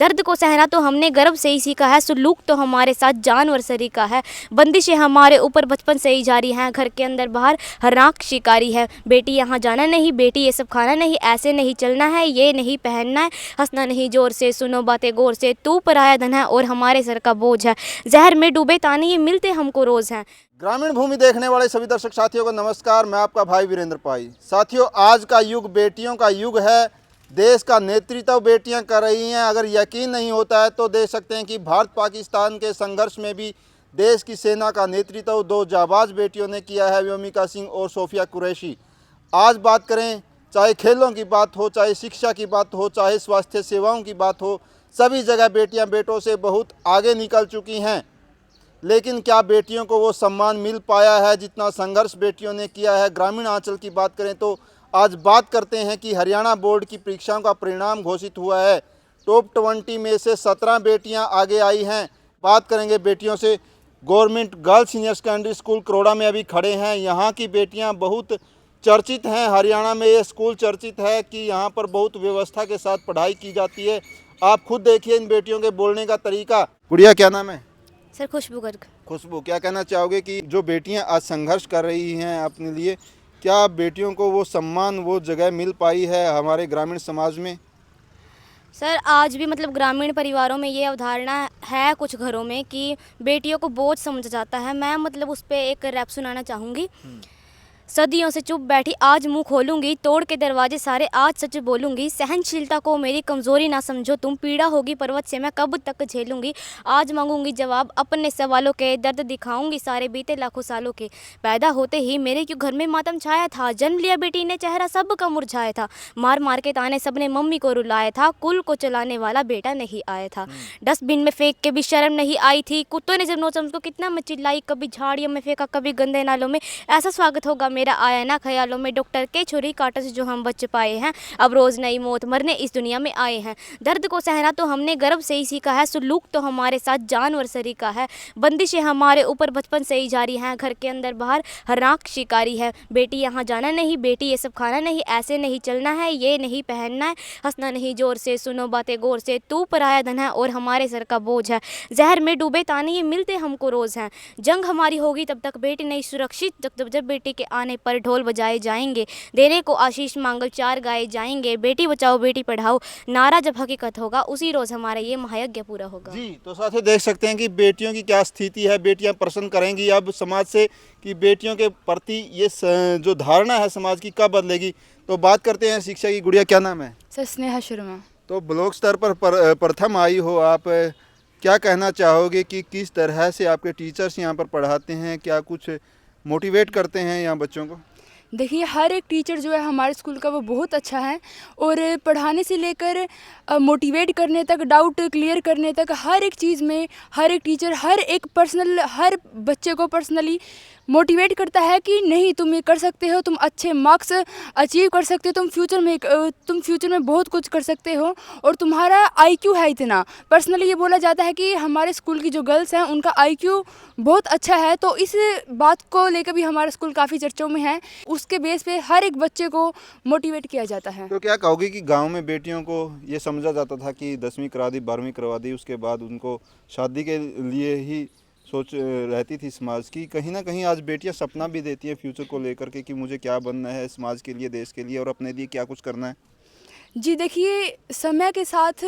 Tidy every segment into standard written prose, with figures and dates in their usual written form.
दर्द को सहना तो हमने गर्भ से ही सीखा है, सुलूक तो हमारे साथ जानवर सरी का है। बंदिशें हमारे ऊपर बचपन से ही जारी हैं, घर के अंदर बाहर हर आँख शिकारी है। बेटी यहाँ जाना नहीं, बेटी ये सब खाना नहीं, ऐसे नहीं चलना है, ये नहीं पहनना है, हंसना नहीं जोर से, सुनो बातें गौर से, तू पराया धन है और हमारे सर का बोझ है। जहर में डूबे ताने ये मिलते हमको रोज़ हैं। ग्रामीण भूमि देखने वाले सभी दर्शक साथियों को नमस्कार। मैं आपका भाई वीरेंद्र पाई। साथियों, आज का युग बेटियों का युग है। देश का नेतृत्व बेटियां कर रही हैं। अगर यकीन नहीं होता है तो देख सकते हैं कि भारत पाकिस्तान के संघर्ष में भी देश की सेना का नेतृत्व दो जाबाज बेटियों ने किया है, व्योमिका सिंह और सोफिया कुरैशी। आज बात करें, चाहे खेलों की बात हो, चाहे शिक्षा की बात हो, चाहे स्वास्थ्य सेवाओं की बात हो, सभी जगह बेटियां बेटों से बहुत आगे निकल चुकी हैं। लेकिन क्या बेटियों को वो सम्मान मिल पाया है जितना संघर्ष बेटियों ने किया है? ग्रामीण आंचल की बात करें तो आज बात करते हैं कि हरियाणा बोर्ड की परीक्षाओं का परिणाम घोषित हुआ है। टॉप 20 में से 17 बेटियां आगे आई हैं। बात करेंगे बेटियों से। Government girls senior secondary school Karoda में अभी खड़े हैं। यहाँ की बेटियां बहुत चर्चित हैं। हरियाणा में ये स्कूल चर्चित है कि यहाँ पर बहुत व्यवस्था के साथ पढ़ाई की जाती है। आप खुद देखिए इन बेटियों के बोलने का तरीका। गुड़िया, क्या नाम है? सर खुशबू गर्ग। खुशबू, क्या कहना चाहोगे कि जो बेटियां आज संघर्ष कर रही हैं अपने लिए, क्या बेटियों को वो सम्मान, वो जगह मिल पाई है हमारे ग्रामीण समाज में? सर आज भी ग्रामीण परिवारों में ये अवधारणा है कुछ घरों में कि बेटियों को बोझ समझा जाता है। मैं उस पर एक रैप सुनाना चाहूँगी। सदियों से चुप बैठी आज मुंह खोलूंगी, तोड़ के दरवाजे सारे आज सच बोलूंगी। सहनशीलता को मेरी कमजोरी ना समझो तुम, पीड़ा होगी पर्वत से मैं कब तक झेलूंगी। आज मांगूंगी जवाब अपने सवालों के, दर्द दिखाऊंगी सारे बीते लाखों सालों के। पैदा होते ही मेरे क्यों घर में मातम छाया था, जन्म लिया बेटी ने चेहरा सबका मुरझाया था। मार मार के ताने सबने मम्मी को रुलाया था, कुल को चलाने वाला बेटा नहीं आया था। डस्टबिन में फेंक के भी शर्म नहीं आई थी, कुत्तों ने जब नोचा मुझको कितना मैं चिल्लाई। कभी झाड़ियों में फेंका, कभी गंदे नालों में, ऐसा स्वागत होगा मेरा आया ना ख्यालों में। डॉक्टर के छुरी कांटों से जो हम बच पाए हैं, अब रोज नई मौत मरने इस दुनिया में आए हैं। दर्द को सहना तो हमने गर्भ से ही सीखा है, सुलूक तो हमारे साथ जानवर सरी का है। बंदिशें हमारे ऊपर बचपन से ही जारी हैं, घर के अंदर बाहर हर आँख शिकारी है। बेटी यहाँ जाना नहीं, बेटी ये सब खाना नहीं, ऐसे नहीं चलना है, ये नहीं पहनना है, हंसना नहीं जोर से, सुनो बातें गौर से, तू पराया धन है और हमारे सर का बोझ है। जहर में डूबे ताने ये मिलते हमको रोज हैं। जंग हमारी होगी तब तक बेटी नहीं सुरक्षित, जब बेटी के आने पर ढोल बजाए जाएंगे, देने को आशीष मांगल चार गाए जाएंगे। बेटी बचाओ बेटी पढ़ाओ नारा जब हकीकत होगा, उसी रोज हमारा ये महायज्ञ पूरा होगा। जी, तो साथियों देख सकते हैं कि बेटियों की क्या स्थिति है। बेटियां प्रश्न करेंगी अब समाज से कि बेटियों के प्रति ये जो धारणा है समाज की कब बदलेगी। तो बात करते हैं शिक्षा की। गुड़िया, क्या नाम है? सर स्नेहा शर्मा। तो ब्लॉक स्तर पर प्रथम आई हो आप, क्या कहना चाहोगे कि किस तरह से आपके टीचर्स यहाँ पर पढ़ाते हैं? क्या कुछ मोटिवेट करते हैं यहाँ बच्चों को? देखिए, हर एक टीचर जो है हमारे स्कूल का वो बहुत अच्छा है, और पढ़ाने से लेकर मोटिवेट करने तक, डाउट क्लियर करने तक, हर एक चीज़ में हर एक टीचर हर बच्चे को पर्सनली मोटिवेट करता है कि नहीं तुम ये कर सकते हो, तुम अच्छे मार्क्स अचीव कर सकते हो, तुम फ्यूचर में बहुत कुछ कर सकते हो, और तुम्हारा आईक्यू है इतना। पर्सनली ये बोला जाता है कि हमारे स्कूल की जो गर्ल्स हैं उनका आईक्यू बहुत अच्छा है, तो इस बात को लेकर भी हमारा स्कूल काफ़ी चर्चों में है। उसके बेस पे हर एक बच्चे को मोटिवेट किया जाता है। तो क्या कहोगे कि गांव में बेटियों को ये समझा जाता था कि 10वीं करा दी, 12वीं करवा दी, उसके बाद उनको शादी के लिए ही सोच रहती थी समाज की। कहीं ना कहीं आज बेटियां सपना भी देती हैं फ्यूचर को लेकर के कि मुझे क्या बनना है समाज के लिए, देश के लिए, और अपने लिए क्या कुछ करना है। जी देखिए, समय के साथ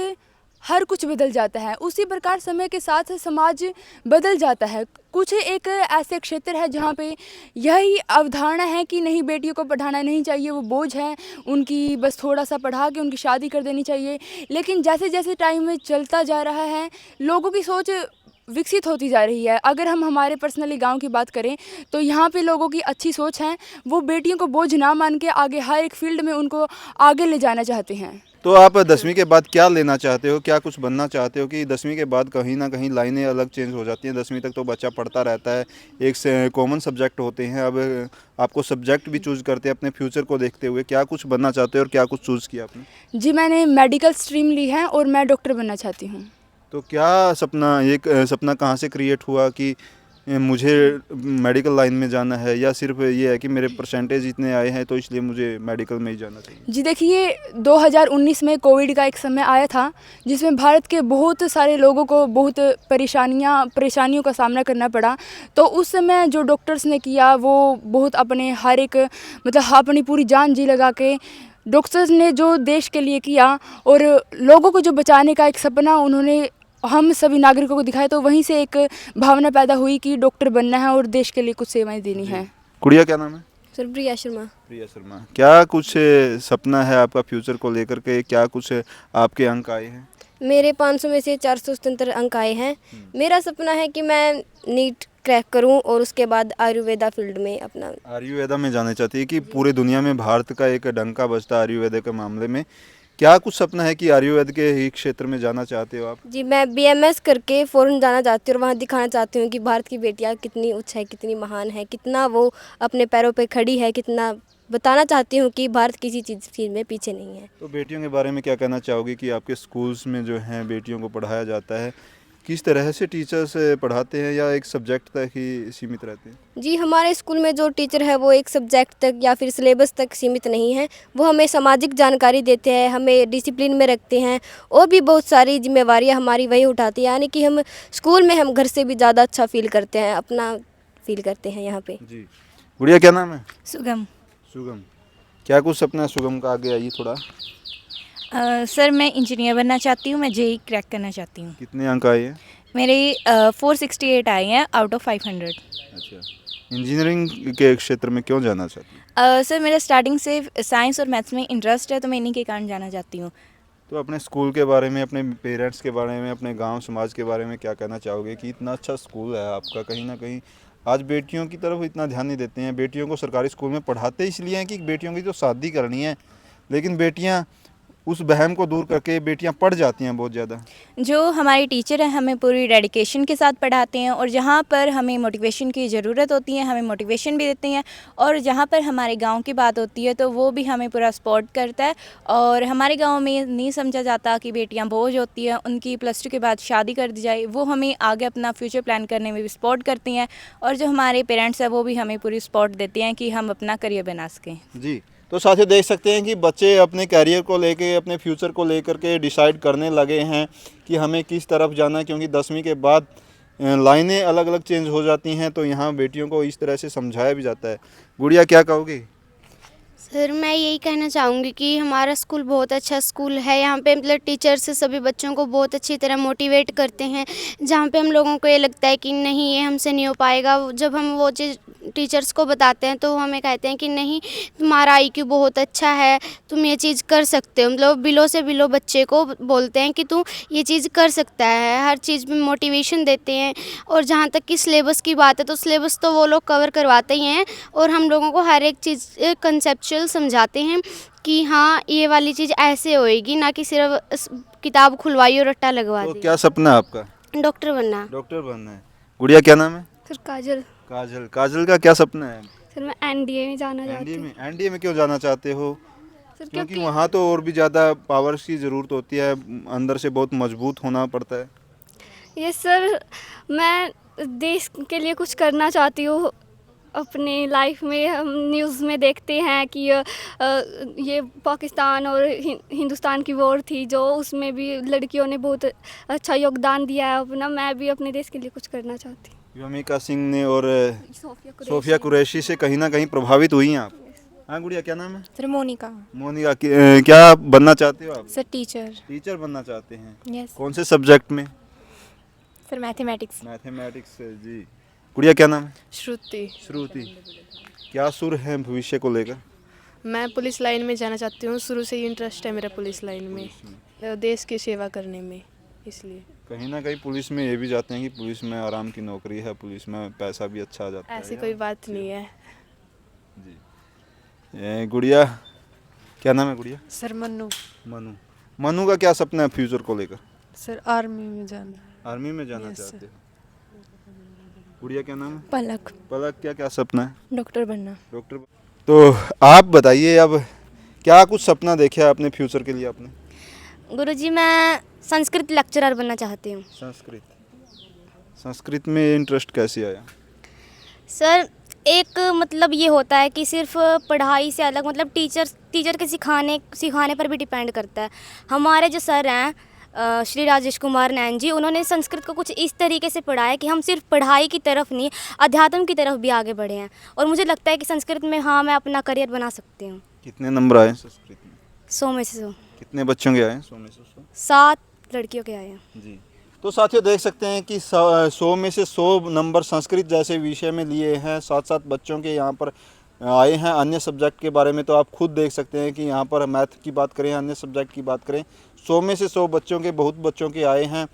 हर कुछ बदल जाता है, उसी प्रकार समय के साथ समाज बदल जाता है। कुछ एक ऐसे क्षेत्र है जहाँ पे यही अवधारणा है कि नहीं, बेटियों को पढ़ाना नहीं चाहिए, वो बोझ है, उनकी बस थोड़ा सा पढ़ा के उनकी शादी कर देनी चाहिए। लेकिन जैसे जैसे टाइम में चलता जा रहा है, लोगों की सोच विकसित होती जा रही है। अगर हम हमारे पर्सनली गांव की बात करें तो यहाँ पे लोगों की अच्छी सोच है, वो बेटियों को बोझ ना मान के आगे हर एक फील्ड में उनको आगे ले जाना चाहते हैं। तो आप 10वीं के बाद क्या लेना चाहते हो, क्या कुछ बनना चाहते हो? कि 10वीं के बाद कहीं ना कहीं लाइनें अलग चेंज हो जाती हैं। 10वीं तक तो बच्चा पढ़ता रहता है, एक से कॉमन सब्जेक्ट होते हैं। अब आपको सब्जेक्ट भी चूज़ करते हैं अपने फ्यूचर को देखते हुए। क्या कुछ बनना चाहते हो और क्या कुछ चूज़ किया आपने? जी, मैंने मेडिकल स्ट्रीम ली है और मैं डॉक्टर बनना चाहती हूँ। तो क्या सपना, एक सपना कहाँ से क्रिएट हुआ कि मुझे मेडिकल लाइन में जाना है, या सिर्फ ये है कि मेरे परसेंटेज इतने आए हैं तो इसलिए मुझे मेडिकल में ही जाना चाहिए? जी देखिए, 2019 में कोविड का एक समय आया था जिसमें भारत के बहुत सारे लोगों को बहुत परेशानियों का सामना करना पड़ा। तो उस समय जो डॉक्टर्स ने किया वो बहुत अपने हर एक मतलब अपनी पूरी जान जी लगा के डॉक्टर्स ने जो देश के लिए किया और लोगों को जो बचाने का एक सपना उन्होंने हम सभी नागरिकों को दिखाया, तो वहीं से एक भावना पैदा हुई कि डॉक्टर बनना है और देश के लिए कुछ सेवाएं देनी है। गुड़िया क्या नाम है? सर प्रिया शर्मा। प्रिया शर्मा, क्या कुछ सपना है आपका फ्यूचर को लेकर के? क्या कुछ आपके अंक आए हैं? मेरे 500 में से 477 अंक आए हैं। मेरा सपना है कि मैं नीट क्रैक करूं और उसके बाद आयुर्वेदा फील्ड में अपना आयुर्वेदा में जाना चाहती है कि पूरे दुनिया में भारत का एक डंका बजता है आयुर्वेदा के मामले में। क्या कुछ सपना है कि आयुर्वेद के ही क्षेत्र में जाना चाहते हो आप? जी, मैं BMS करके फ़ॉरेन जाना चाहती हूँ और वहाँ दिखाना चाहती हूँ कि भारत की बेटियाँ कितनी उच्च है, कितनी महान है, कितना वो अपने पैरों पे खड़ी है, कितना बताना चाहती हूँ कि भारत किसी चीज़ में पीछे नहीं है। तो बेटियों के बारे में क्या कहना चाहोगे कि आपके स्कूल्स में जो हैं बेटियों को पढ़ाया जाता है, किस तरह से टीचर्स पढ़ाते हैं या एक सब्जेक्ट तक ही सीमित रहते हैं? जी, हमारे स्कूल में जो टीचर है वो एक सब्जेक्ट तक या फिर सिलेबस तक सीमित नहीं है। वो हमें सामाजिक जानकारी देते हैं, हमें डिसिप्लिन में रखते हैं और भी बहुत सारी जिम्मेवारियां हमारी वही उठाती हैं। यानी कि हम स्कूल में हम घर से भी ज़्यादा अच्छा फील करते हैं, अपना फील करते हैं यहाँ पे। जी। गुड़िया क्या नाम है? सुगम। सुगम, क्या कुछ सपना है सुगम का? आगे आइए थोड़ा। सर मैं इंजीनियर बनना चाहती हूँ, मैं जेई क्रैक करना चाहती हूँ। कितने अंक आए हैं? मेरे 468 आए हैं आउट ऑफ 500। अच्छा, इंजीनियरिंग के क्षेत्र में क्यों जाना चाहती हैं? सर मेरा स्टार्टिंग से साइंस और मैथ्स में इंटरेस्ट है, तो मैं इन्हीं के कारण जाना चाहती हूँ। तो अपने स्कूल के बारे में, अपने पेरेंट्स के बारे में, अपने गांव समाज के बारे में क्या कहना चाहोगे कि इतना अच्छा स्कूल है आपका? कहीं ना कहीं आज बेटियों की तरफ इतना ध्यान नहीं देते हैं। बेटियों को सरकारी स्कूल में पढ़ाते इसलिए हैं कि बेटियों की तो शादी करनी है, लेकिन बेटियां उस वहम को दूर करके बेटियां पढ़ जाती हैं बहुत ज़्यादा। जो हमारे टीचर हैं हमें पूरी डेडिकेशन के साथ पढ़ाते हैं और जहाँ पर हमें मोटिवेशन की ज़रूरत होती है हमें मोटिवेशन भी देते हैं, और जहाँ पर हमारे गांव की बात होती है तो वो भी हमें पूरा सपोर्ट करता है। और हमारे गांव में नहीं समझा जाता कि बेटियां बोझ होती हैं, उनकी +2 के बाद शादी कर दी जाए। वो हमें आगे अपना फ्यूचर प्लान करने में भी सपोर्ट करती हैं, और जो हमारे पेरेंट्स हैं वो भी हमें पूरी सपोर्ट देते हैं कि हम अपना करियर बना सकें। जी, तो साथियों देख सकते हैं कि बच्चे अपने कैरियर को लेके, अपने फ्यूचर को लेकर के डिसाइड करने लगे हैं कि हमें किस तरफ जाना है, क्योंकि 10वीं के बाद लाइनें अलग अलग चेंज हो जाती हैं। तो यहाँ बेटियों को इस तरह से समझाया भी जाता है। गुड़िया क्या कहोगी? सर मैं यही कहना चाहूँगी कि हमारा स्कूल बहुत अच्छा स्कूल है। यहाँ पे मतलब टीचर्स सभी बच्चों को बहुत अच्छी तरह मोटिवेट करते हैं। जहाँ पे हम लोगों को ये लगता है कि नहीं ये हमसे नहीं हो पाएगा, जब हम वो चीज़ टीचर्स को बताते हैं तो हमें कहते हैं कि नहीं तुम्हारा IQ बहुत अच्छा है, तुम ये चीज़ कर सकते हो। मतलब बिलो से बिलो बच्चे को बोलते हैं कि तू ये चीज़ कर सकता है, हर चीज़ में मोटिवेशन देते हैं। और जहाँ तक कि सिलेबस की बात है तो सिलेबस तो वो लोग कवर करवाते ही हैं, और हम लोगों को हर एक चीज़ कंसेप्चुअल समझाते हैं कि हाँ ये वाली चीज़ ऐसे होएगी, ना कि सिर्फ किताब खुलवाई और रट्टा लगवा तो दी। क्या सपना है आपका? डॉक्टर बनना। डॉक्टर बनना है। गुड़िया क्या नाम है? सर काजल। काजल। काजल का क्या सपना है? सर मैं NDA में जाना एनडीए में। एनडीए में क्यों जाना चाहते हो? सर क्योंकि वहाँ तो और भी ज़्यादा पावर्स की ज़रूरत होती है, अंदर से बहुत मजबूत होना पड़ता है। ये सर मैं देश के लिए कुछ करना चाहती हूँ। अपने लाइफ में हम न्यूज़ में देखते हैं कि ये पाकिस्तान और हिंदुस्तान की वॉर थी, जो उसमें भी लड़कियों ने बहुत अच्छा योगदान दिया है अपना। मैं भी अपने देश के लिए कुछ करना चाहती हूँ। व्योमिका सिंह ने और सोफिया कुरैशी से कहीं ना कहीं प्रभावित हुई हैं आप? हाँ गुड़िया क्या नाम है? सर मोनिका। मोनिका, क्या बनना चाहते हो आप? Sir teacher. टीचर बनना चाहते हैं। यस। कौन से सब्जेक्ट में? Sir mathematics. मैथमेटिक्स। जी। गुड़िया क्या नाम है? श्रुति। श्रुति, क्या सुर है भविष्य को लेकर? मैं पुलिस लाइन में जाना चाहती हूँ, शुरू से ही इंटरेस्ट है मेरा पुलिस लाइन में, देश की सेवा करने में, इसलिए। कहीं ना कहीं पुलिस में ये भी जाते हैं कि पुलिस में आराम की नौकरी है, पुलिस में पैसा भी अच्छा आ जाता है। ऐसी कोई बात नहीं है। जी। गुड़िया क्या नाम है? गुड़िया सर मनु। मनु। मनु का क्या सपना है फ्यूचर को लेकर? सर आर्मी में जाना। आर्मी में जाना Yes, चाहते हो? गुड़िया क्या नाम है? पलक। पलक, क्या क्या सपना है? डॉक्टर बनना। डॉक्टर। तो आप बताइए अब क्या कुछ सपना देखा है अपने फ्यूचर के लिए आपने? गुरुजी मैं संस्कृत लेक्चरर बनना चाहती हूँ। संस्कृत। संस्कृत में इंटरेस्ट कैसे आया? सर एक मतलब ये होता है कि सिर्फ पढ़ाई से अलग मतलब टीचर के सिखाने पर भी डिपेंड करता है। हमारे जो सर हैं श्री राजेश कुमार नैन जी, उन्होंने संस्कृत को कुछ इस तरीके से पढ़ाया कि हम सिर्फ पढ़ाई की तरफ नहीं, अध्यात्म की तरफ भी आगे बढ़े हैं। और मुझे लगता है कि संस्कृत में हाँ मैं अपना करियर बना सकती हूँ। कितने नंबर आए संस्कृत में? 100 में से 100। कितने बच्चों के आए 100 में से 100? 7 लड़कियों के आए हैं। जी। तो साथियों देख सकते हैं कि 100 में से 100 नंबर संस्कृत जैसे विषय में लिए हैं। 7 बच्चों के यहाँ पर आए हैं। अन्य सब्जेक्ट के बारे में तो आप खुद देख सकते हैं कि यहाँ पर मैथ की बात करें, अन्य सब्जेक्ट की बात करें, 100 में से 100 बच्चों के बहुत बच्चों के आए हैं।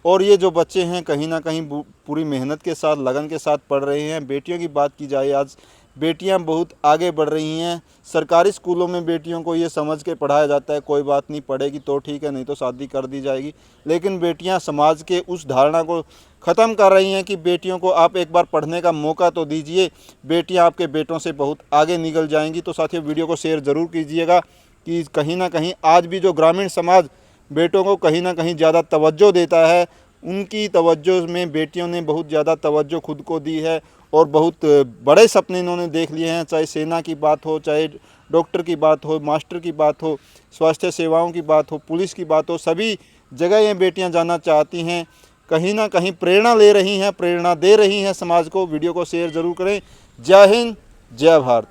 और ये जो बच्चे हैं कहीं ना कहीं पूरी मेहनत के साथ, लगन के साथ पढ़ रहे हैं। बेटियों की बात की जाए, आज बेटियां बहुत आगे बढ़ रही हैं। सरकारी स्कूलों में बेटियों को ये समझ के पढ़ाया जाता है कोई बात नहीं, पढ़ेगी तो ठीक है, नहीं तो शादी कर दी जाएगी। लेकिन बेटियां समाज के उस धारणा को ख़त्म कर रही हैं कि बेटियों को आप एक बार पढ़ने का मौका तो दीजिए, बेटियां आपके बेटों से बहुत आगे निकल जाएंगी। तो साथियों वीडियो को शेयर ज़रूर कीजिएगा कि कहीं ना कहीं आज भी जो ग्रामीण समाज बेटों को कहीं ना कहीं ज़्यादा तवज्जो देता है, उनकी तवज्जो में बेटियों ने बहुत ज़्यादा तवज्जो खुद को दी है और बहुत बड़े सपने इन्होंने देख लिए हैं। चाहे सेना की बात हो, चाहे डॉक्टर की बात हो, मास्टर की बात हो, स्वास्थ्य सेवाओं की बात हो, पुलिस की बात हो, सभी जगह ये बेटियां जाना चाहती हैं। कहीं ना कहीं प्रेरणा ले रही हैं, प्रेरणा दे रही हैं समाज को। वीडियो को शेयर ज़रूर करें। जय हिंद, जय भारत।